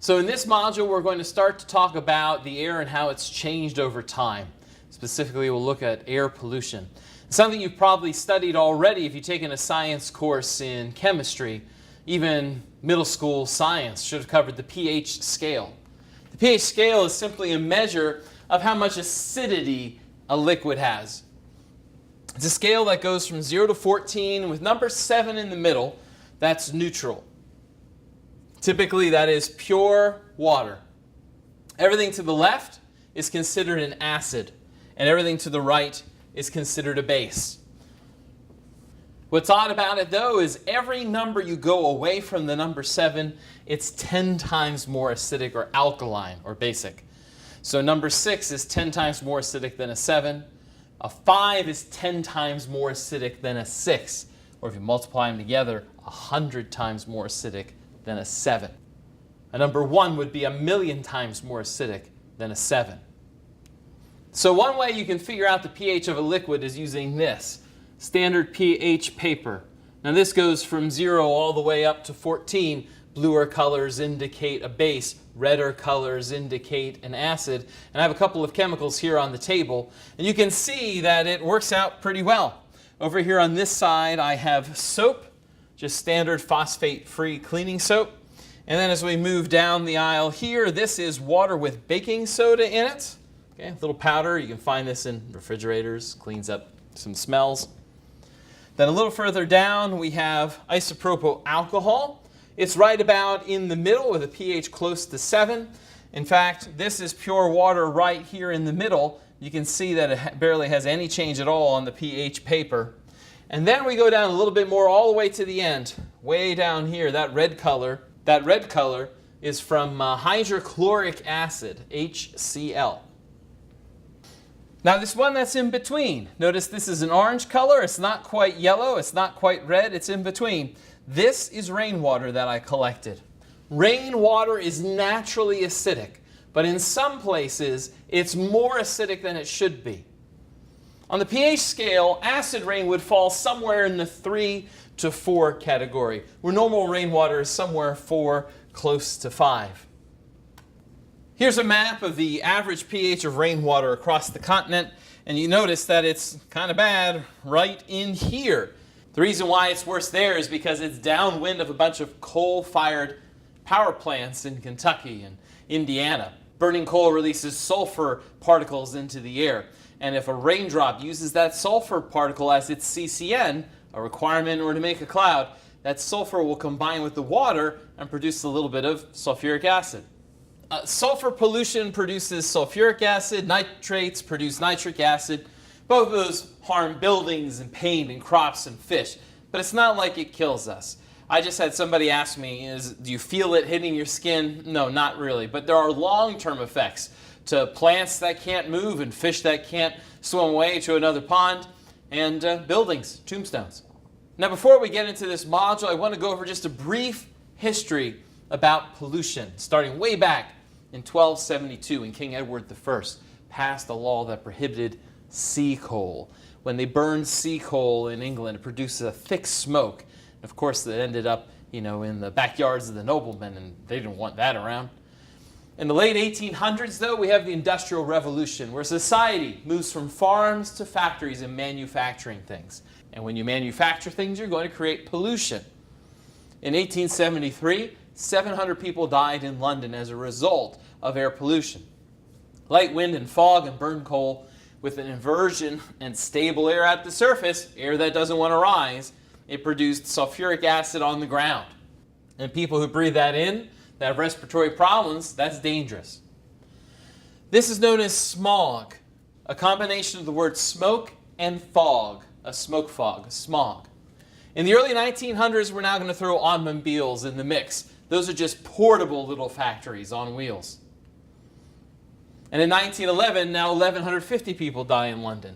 So in this module, we're going to start to talk about the air and how it's changed over time. Specifically, we'll look at air pollution. Something you've probably studied already if you've taken a science course in chemistry. Even middle school science should have covered the pH scale. The pH scale is simply a measure of how much acidity a liquid has. It's a scale that goes from 0 to 14 with number 7 in the middle. That's neutral. Typically, that is pure water. Everything to the left is considered an acid, and everything to the right is considered a base. What's odd about it, though, is every number you go away from the number 7, it's 10 times more acidic or alkaline or basic. So number 6 is 10 times more acidic than a 7. A 5 is 10 times more acidic than a 6. Or if you multiply them together, 100 times more acidic than a 7. A number 1 would be 1,000,000 times more acidic than a 7. So one way you can figure out the pH of a liquid is using this standard pH paper. Now this goes from 0 all the way up to 14. Bluer colors indicate a base, redder colors indicate an acid. And I have a couple of chemicals here on the table, and you can see that it works out pretty well. Over here on this side I have soap, just standard phosphate-free cleaning soap. And then as we move down the aisle here, this is water with baking soda in it. Okay, a little powder. You can find this in refrigerators, cleans up some smells. Then a little further down we have isopropyl alcohol. It's right about in the middle with a pH close to 7. In fact, this is pure water right here in the middle. You can see that it barely has any change at all on the pH paper. And then we go down a little bit more all the way to the end. Way down here, that red color is from hydrochloric acid, HCl. Now this one that's in between, notice this is an orange color. It's not quite yellow, it's not quite red, it's in between. This is rainwater that I collected. Rainwater is naturally acidic, but in some places it's more acidic than it should be. On the pH scale, acid rain would fall somewhere in the 3 to 4 category, where normal rainwater is somewhere 4, close to 5. Here's a map of the average pH of rainwater across the continent, and you notice that it's kind of bad right in here. The reason why it's worse there is because it's downwind of a bunch of coal-fired power plants in Kentucky and Indiana. Burning coal releases sulfur particles into the air. And if a raindrop uses that sulfur particle as its CCN, a requirement in order to make a cloud, that sulfur will combine with the water and produce a little bit of sulfuric acid. Sulfur pollution produces sulfuric acid, nitrates produce nitric acid. Both of those harm buildings and paint and crops and fish, but it's not like it kills us. I just had somebody ask me, do you feel it hitting your skin? No, not really, but there are long-term effects to plants that can't move and fish that can't swim away to another pond, and buildings, tombstones. Now before we get into this module, I want to go over just a brief history about pollution, starting way back in 1272 when King Edward I passed a law that prohibited sea coal. When they burned sea coal in England, it produces a thick smoke. Of course, that ended up, in the backyards of the noblemen, and they didn't want that around. In the late 1800s, though, we have the Industrial Revolution, where society moves from farms to factories and manufacturing things. And when you manufacture things, you're going to create pollution. In 1873, 700 people died in London as a result of air pollution. Light wind and fog and burned coal with an inversion and stable air at the surface, air that doesn't want to rise, it produced sulfuric acid on the ground. And people who breathe that in, that have respiratory problems, that's dangerous. This is known as smog, a combination of the word smoke and fog, a smoke fog, smog. In the early 1900s, we're now going to throw automobiles in the mix. Those are just portable little factories on wheels. And in 1911, now 1,150 people die in London.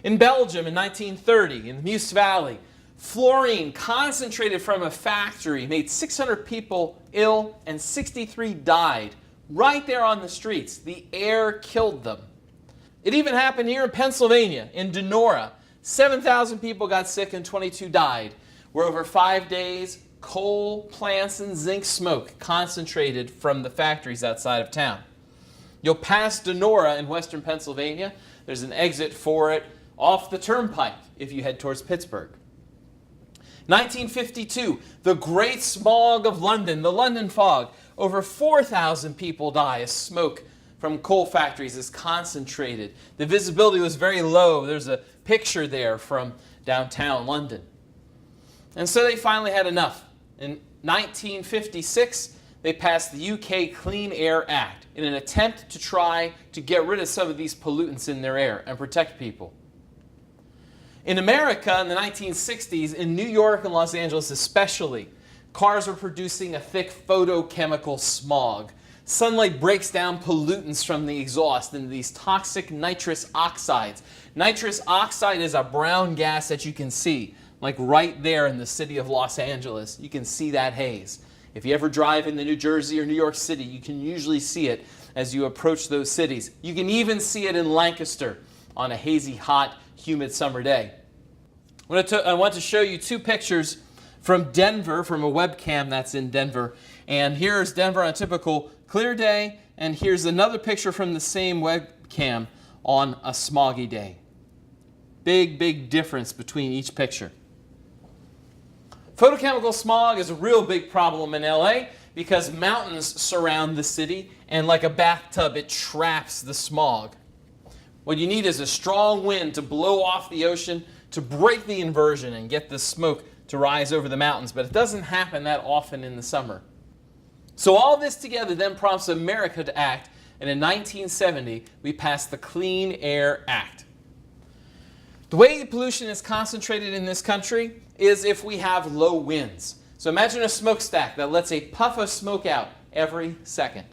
In Belgium in 1930, in the Meuse Valley, fluorine concentrated from a factory made 600 people ill and 63 died right there on the streets. The air killed them. It even happened here in Pennsylvania, in Denora. 7,000 people got sick and 22 died, where over 5 days, coal plants and zinc smoke concentrated from the factories outside of town. You'll pass Donora in western Pennsylvania. There's an exit for it off the turnpike if you head towards Pittsburgh. 1952, the Great Smog of London, the London Fog. Over 4,000 people die as smoke from coal factories is concentrated. The visibility was very low. There's a picture there from downtown London. And so they finally had enough. In 1956, they passed the UK Clean Air Act in an attempt to try to get rid of some of these pollutants in their air and protect people. In America in the 1960s, in New York and Los Angeles especially, cars were producing a thick photochemical smog. Sunlight breaks down pollutants from the exhaust into these toxic nitrous oxides. Nitrous oxide is a brown gas that you can see, like right there in the city of Los Angeles. You can see that haze. If you ever drive into New Jersey or New York City, you can usually see it as you approach those cities. You can even see it in Lancaster on a hazy, hot, humid summer day. I want to show you two pictures from Denver, from a webcam that's in Denver. And here's Denver on a typical clear day, and here's another picture from the same webcam on a smoggy day. Big, big difference between each picture. Photochemical smog is a real big problem in LA because mountains surround the city, and like a bathtub, it traps the smog. What you need is a strong wind to blow off the ocean to break the inversion and get the smoke to rise over the mountains, but it doesn't happen that often in the summer. So all this together then prompts America to act, and in 1970 we passed the Clean Air Act. The way the pollution is concentrated in this country is if we have low winds. So imagine a smokestack that lets a puff of smoke out every second.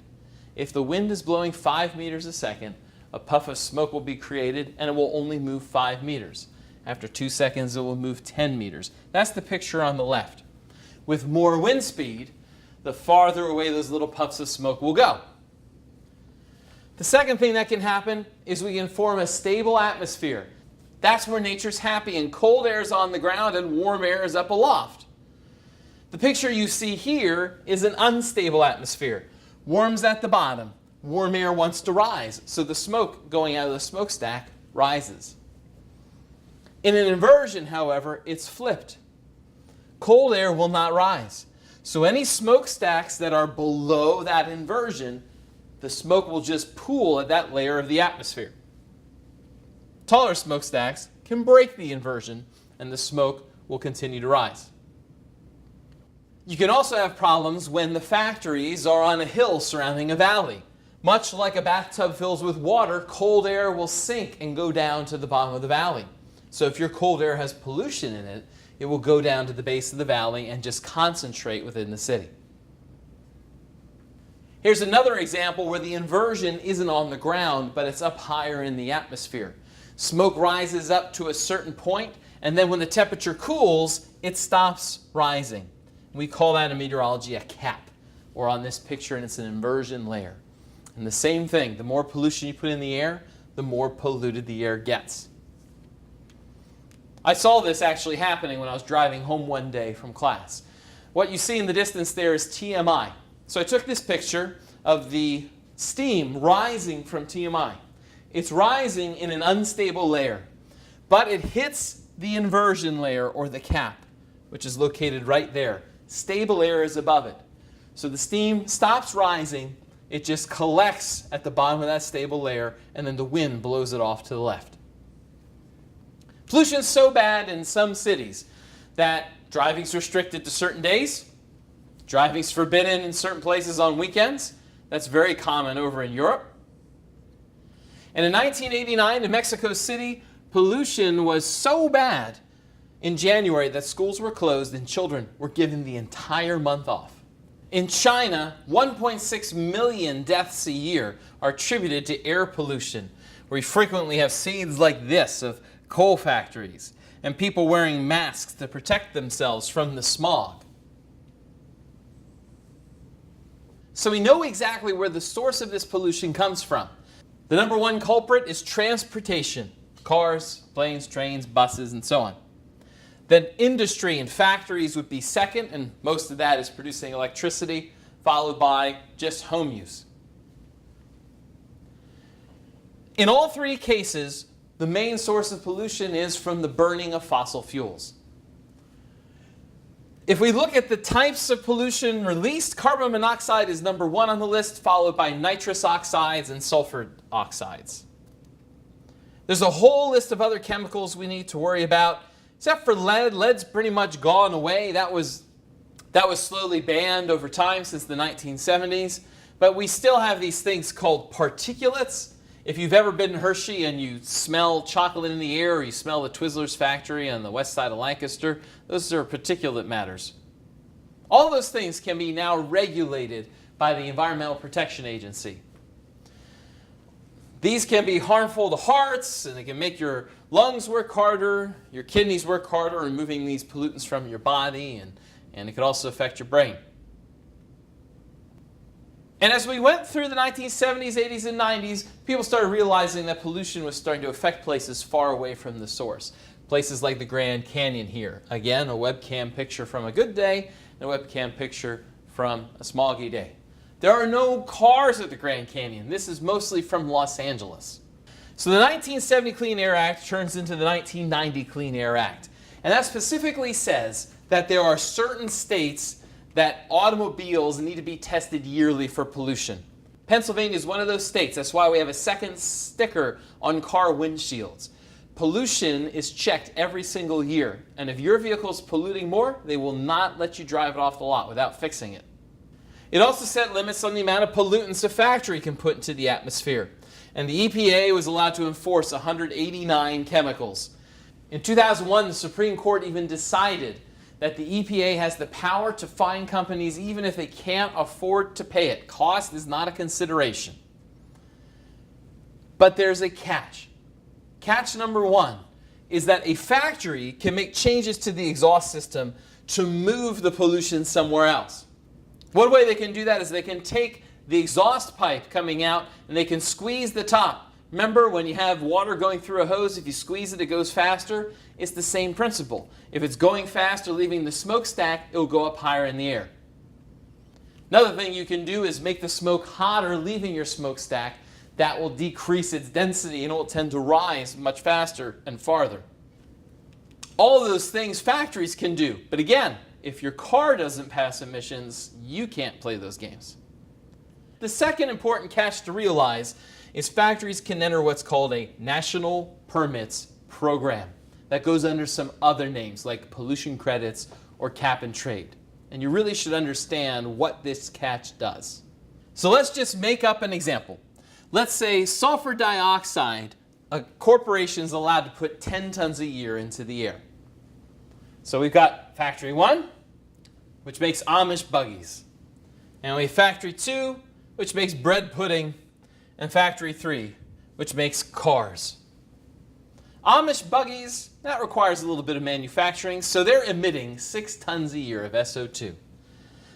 If the wind is blowing 5 meters a second, a puff of smoke will be created and it will only move 5 meters. After 2 seconds, it will move 10 meters. That's the picture on the left. With more wind speed, the farther away those little puffs of smoke will go. The second thing that can happen is we can form a stable atmosphere. That's where nature's happy, and cold air is on the ground and warm air is up aloft. The picture you see here is an unstable atmosphere. Warm's at the bottom. Warm air wants to rise, so the smoke going out of the smokestack rises. In an inversion, however, it's flipped. Cold air will not rise. So any smokestacks that are below that inversion, the smoke will just pool at that layer of the atmosphere. Taller smokestacks can break the inversion and the smoke will continue to rise. You can also have problems when the factories are on a hill surrounding a valley. Much like a bathtub fills with water, cold air will sink and go down to the bottom of the valley. So if your cold air has pollution in it, it will go down to the base of the valley and just concentrate within the city. Here's another example where the inversion isn't on the ground, but it's up higher in the atmosphere. Smoke rises up to a certain point, and then when the temperature cools, it stops rising. We call that in meteorology a cap, or on this picture, and it's an inversion layer. And the same thing, the more pollution you put in the air, the more polluted the air gets. I saw this actually happening when I was driving home one day from class. What you see in the distance there is TMI. So I took this picture of the steam rising from TMI. It's rising in an unstable layer, but it hits the inversion layer, or the cap, which is located right there. Stable air is above it. So the steam stops rising, it just collects at the bottom of that stable layer, and then the wind blows it off to the left. Pollution is so bad in some cities that driving's restricted to certain days. Driving's forbidden in certain places on weekends. That's very common over in Europe. And in 1989 in Mexico City, pollution was so bad in January that schools were closed and children were given the entire month off. In China, 1.6 million deaths a year are attributed to air pollution, where we frequently have scenes like this of coal factories and people wearing masks to protect themselves from the smog. So we know exactly where the source of this pollution comes from. The number one culprit is transportation: cars, planes, trains, buses, and so on. Then industry and factories would be second, and most of that is producing electricity, followed by just home use. In all three cases, the main source of pollution is from the burning of fossil fuels. If we look at the types of pollution released, carbon monoxide is number one on the list, followed by nitrous oxides and sulfur oxides. There's a whole list of other chemicals we need to worry about, except for lead. Lead's pretty much gone away. That was slowly banned over time since the 1970s. But we still have these things called particulates. If you've ever been in Hershey and you smell chocolate in the air, or you smell the Twizzlers factory on the west side of Lancaster, those are particulate matters. All those things can be now regulated by the Environmental Protection Agency. These can be harmful to hearts, and they can make your lungs work harder, your kidneys work harder, removing these pollutants from your body, and it could also affect your brain. And as we went through the 1970s, 80s, and 90s, people started realizing that pollution was starting to affect places far away from the source. Places like the Grand Canyon here. Again, a webcam picture from a good day and a webcam picture from a smoggy day. There are no cars at the Grand Canyon. This is mostly from Los Angeles. So the 1970 Clean Air Act turns into the 1990 Clean Air Act. And that specifically says that there are certain states that automobiles need to be tested yearly for pollution. Pennsylvania is one of those states. That's why we have a second sticker on car windshields. Pollution is checked every single year. And if your vehicle is polluting more, they will not let you drive it off the lot without fixing it. It also set limits on the amount of pollutants a factory can put into the atmosphere. And the EPA was allowed to enforce 189 chemicals. In 2001, the Supreme Court even decided that the EPA has the power to fine companies even if they can't afford to pay it. Cost is not a consideration. But there's a catch. Catch number one is that a factory can make changes to the exhaust system to move the pollution somewhere else. One way they can do that is they can take the exhaust pipe coming out and they can squeeze the top. Remember, when you have water going through a hose, if you squeeze it, it goes faster. It's the same principle. If it's going faster, leaving the smokestack, it will go up higher in the air. Another thing you can do is make the smoke hotter, leaving your smokestack. That will decrease its density and it will tend to rise much faster and farther. All of those things factories can do. But again, if your car doesn't pass emissions, you can't play those games. The second important catch to realize is factories can enter what's called a national permits program. That goes under some other names like pollution credits or cap and trade. And you really should understand what this catch does. So let's just make up an example. Let's say sulfur dioxide, a corporation is allowed to put 10 tons a year into the air. So we've got factory 1, which makes Amish buggies. And we have factory 2, which makes bread pudding, and factory 3, which makes cars. Amish buggies, that requires a little bit of manufacturing, so they're emitting 6 tons a year of SO2.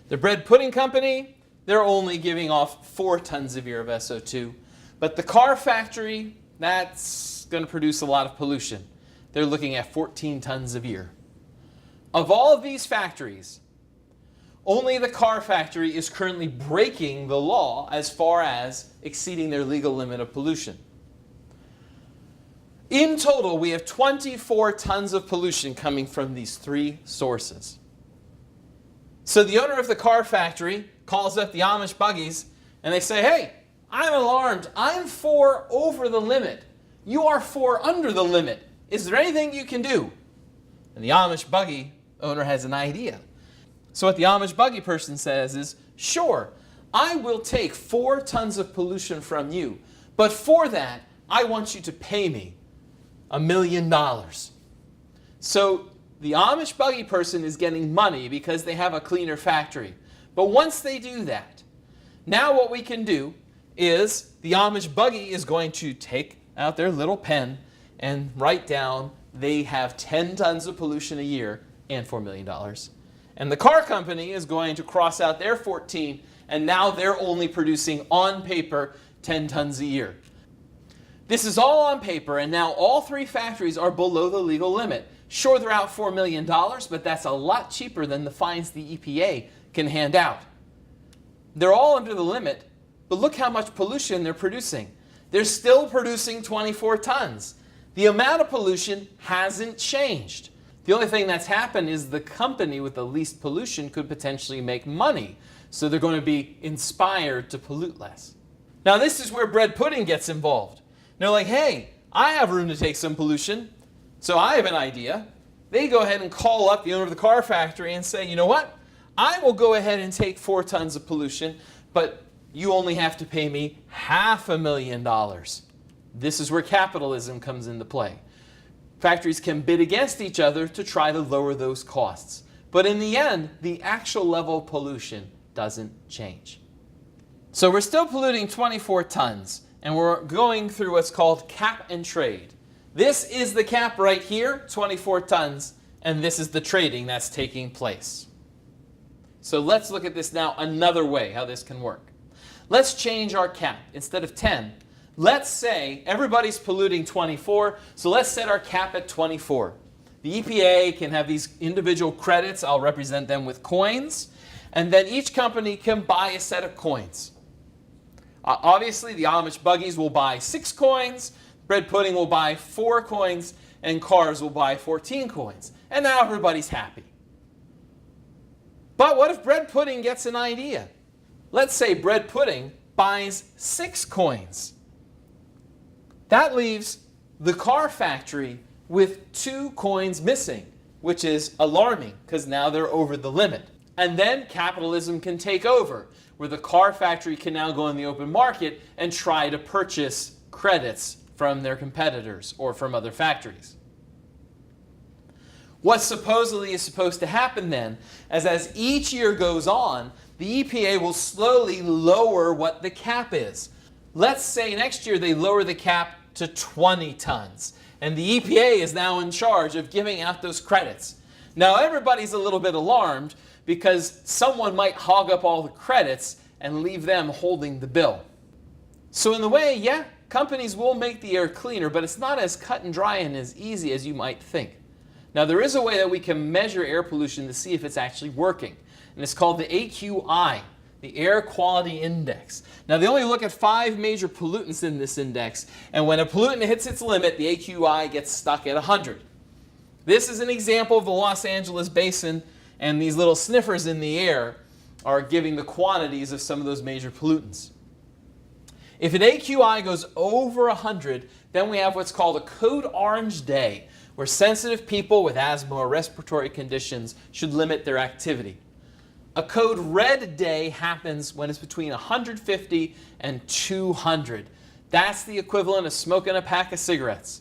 The bread pudding company, they're only giving off 4 tons a year of SO2. But the car factory, that's going to produce a lot of pollution. They're looking at 14 tons a year. Of all of these factories, only the car factory is currently breaking the law as far as exceeding their legal limit of pollution. In total, we have 24 tons of pollution coming from these 3 sources. So the owner of the car factory calls up the Amish buggies and they say, hey, I'm alarmed. I'm 4 over the limit. You are 4 under the limit. Is there anything you can do? And the Amish buggy owner has an idea. So what the Amish buggy person says is, sure, I will take 4 tons of pollution from you, but for that, I want you to pay me $1 million. So the Amish buggy person is getting money because they have a cleaner factory. But once they do that, now what we can do is the Amish buggy is going to take out their little pen and write down they have 10 tons of pollution a year and $4 million. And the car company is going to cross out their 14, and now they're only producing, on paper, 10 tons a year. This is all on paper, and now all 3 factories are below the legal limit. Sure, they're out $4 million, but that's a lot cheaper than the fines the EPA can hand out. They're all under the limit, but look how much pollution they're producing. They're still producing 24 tons. The amount of pollution hasn't changed. The only thing that's happened is the company with the least pollution could potentially make money, so they're going to be inspired to pollute less. Now this is where bread pudding gets involved. They're like, hey, I have room to take some pollution, so I have an idea. They go ahead and call up the owner of the car factory and say, you know what? I will go ahead and take 4 tons of pollution, but you only have to pay me $500,000. This is where capitalism comes into play. Factories can bid against each other to try to lower those costs. But in the end, the actual level of pollution doesn't change. So we're still polluting 24 tons, and we're going through what's called cap and trade. This is the cap right here, 24 tons, and this is the trading that's taking place. So let's look at this now another way, how this can work. Let's change our cap. Instead of 10, let's say everybody's polluting 24, so let's set our cap at 24. The EPA can have these individual credits. I'll represent them with coins, and then each company can buy a set of coins. Obviously, the Amish buggies will buy 6 coins, bread pudding will buy 4 coins, and cars will buy 14 coins. And now everybody's happy. But what if bread pudding gets an idea? Let's say bread pudding buys 6 coins. That leaves the car factory with 2 coins missing, which is alarming because now they're over the limit. And then capitalism can take over, where the car factory can now go in the open market and try to purchase credits from their competitors or from other factories. What supposedly is supposed to happen then is as each year goes on, the EPA will slowly lower what the cap is. Let's say next year they lower the cap to 20 tons, and the EPA is now in charge of giving out those credits. Now everybody's a little bit alarmed because someone might hog up all the credits and leave them holding the bill. So in the way, yeah, companies will make the air cleaner, but it's not as cut and dry and as easy as you might think. Now there is a way that we can measure air pollution to see if it's actually working, and it's called the AQI, the Air Quality Index. Now they only look at 5 major pollutants in this index, and when a pollutant hits its limit, the AQI gets stuck at 100. This is an example of the Los Angeles basin, and these little sniffers in the air are giving the quantities of some of those major pollutants. If an AQI goes over 100, then we have what's called a code orange day, where sensitive people with asthma or respiratory conditions should limit their activity. A code red day happens when it's between 150 and 200. That's the equivalent of smoking a pack of cigarettes.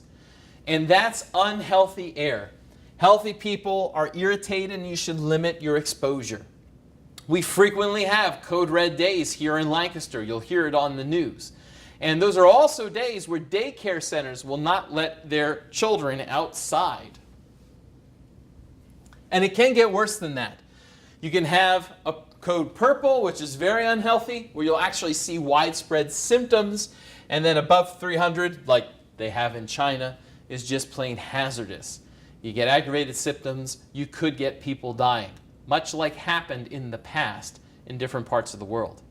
And that's unhealthy air. Healthy people are irritated and you should limit your exposure. We frequently have code red days here in Lancaster. You'll hear it on the news. And those are also days where daycare centers will not let their children outside. And it can get worse than that. You can have a code purple, which is very unhealthy, where you'll actually see widespread symptoms. And then above 300, like they have in China, is just plain hazardous. You get aggravated symptoms, you could get people dying, much like happened in the past in different parts of the world.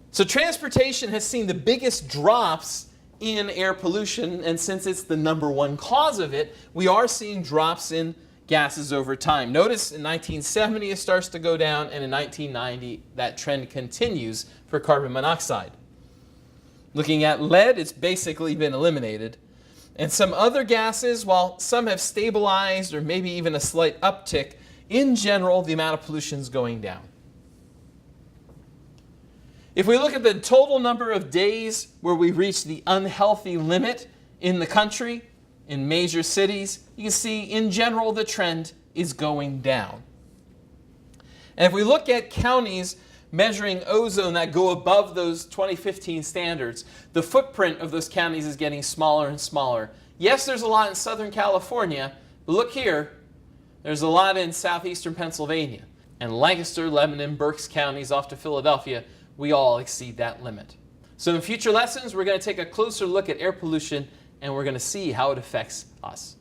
So transportation has seen the biggest drops in air pollution, and since it's the #1 cause of it, we are seeing drops in gases over time. Notice in 1970 it starts to go down, and in 1990 that trend continues for carbon monoxide. Looking at lead, it's basically been eliminated. And some other gases, while some have stabilized or maybe even a slight uptick, in general the amount of pollution is going down. If we look at the total number of days where we reach the unhealthy limit in the country, in major cities, you can see in general the trend is going down. And if we look at counties measuring ozone that go above those 2015 standards, the footprint of those counties is getting smaller and smaller. Yes, there's a lot in Southern California, but look here, there's a lot in southeastern Pennsylvania. And Lancaster, Lebanon, Berks counties off to Philadelphia, we all exceed that limit. So in future lessons, we're going to take a closer look at air pollution and we're going to see how it affects us.